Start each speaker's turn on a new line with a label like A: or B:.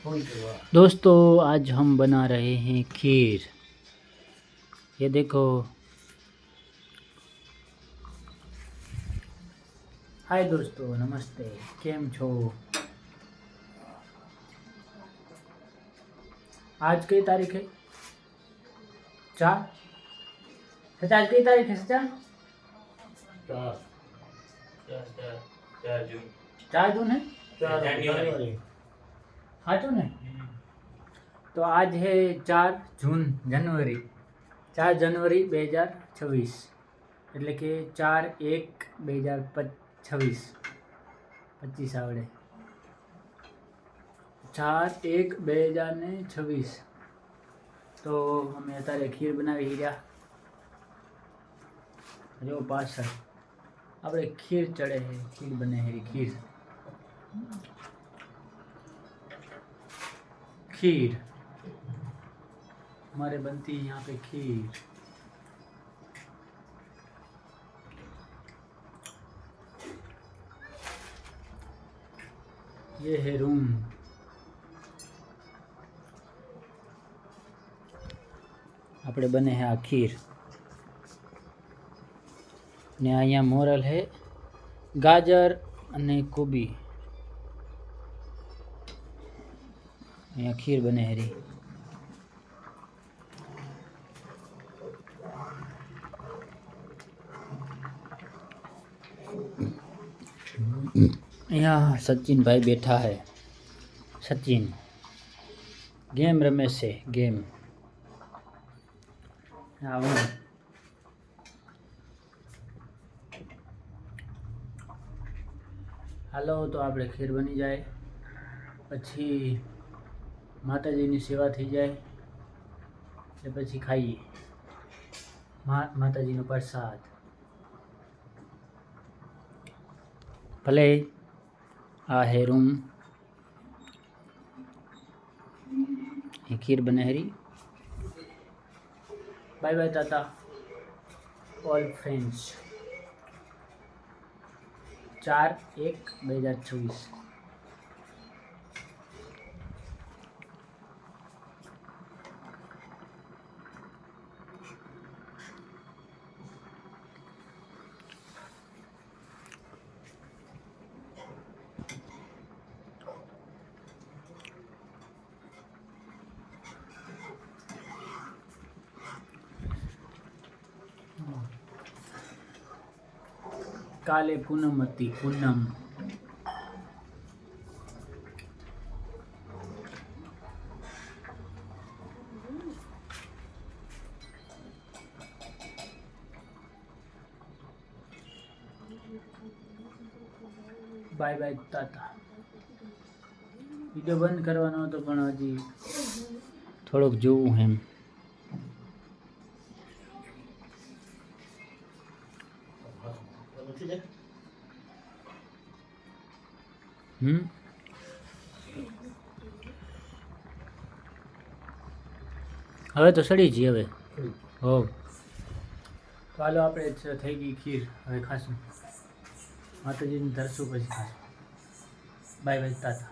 A: दोस्तों आज हम बना रहे हैं खीर। ये देखो। हाय दोस्तों, नमस्ते, केम छो। आज की तारीख है 4। सचा आज की तारीख है सचा 4 जून है। 4 जनवरी। हाँ तो ने तो आज है 4 जून जनवरी 4 जनवरी 2026 એટલે કે 4/1/2026 25 આવડે 4/1/2026 તો અમે અત્યારે ખીર બનાવી રહ્યા જો પાછળ આપણે ખીર ચડે છે, ખીર બને છે, खीर हमारे बनती है यहाँ पे खीर। ये है रूम। આપણે બને है આ ખીર ને અહીંયા મોરલ है ગાજર અને કોબી। यहाँ खीर बने हरी। यहाँ सचिन भाई बैठा है। सचिन गेम रमे से गेम। हालो तो આપણે ખીર બની જાય પછી માતાજીની સેવા થઈ જાય એટલે પછી ખાઈએ માતાજીનો પ્રસાદ। ભલે આ હે રૂમ। ये खीर बने हरी। Bye bye tata all friends. 4/1/2026। काले पूनम હતી पूनम। Bye bye tata. વિડિયો બંધ કરવાનો હતો પણ હજી થોડોક જોવું એમ। હવે તો સડી જી હવે હો તો હાલો આપણે થઈ ગઈ ખીર। હવે ખાશું માતાજીને ધરશું પછી ખાશું। બાય બાય તાતા।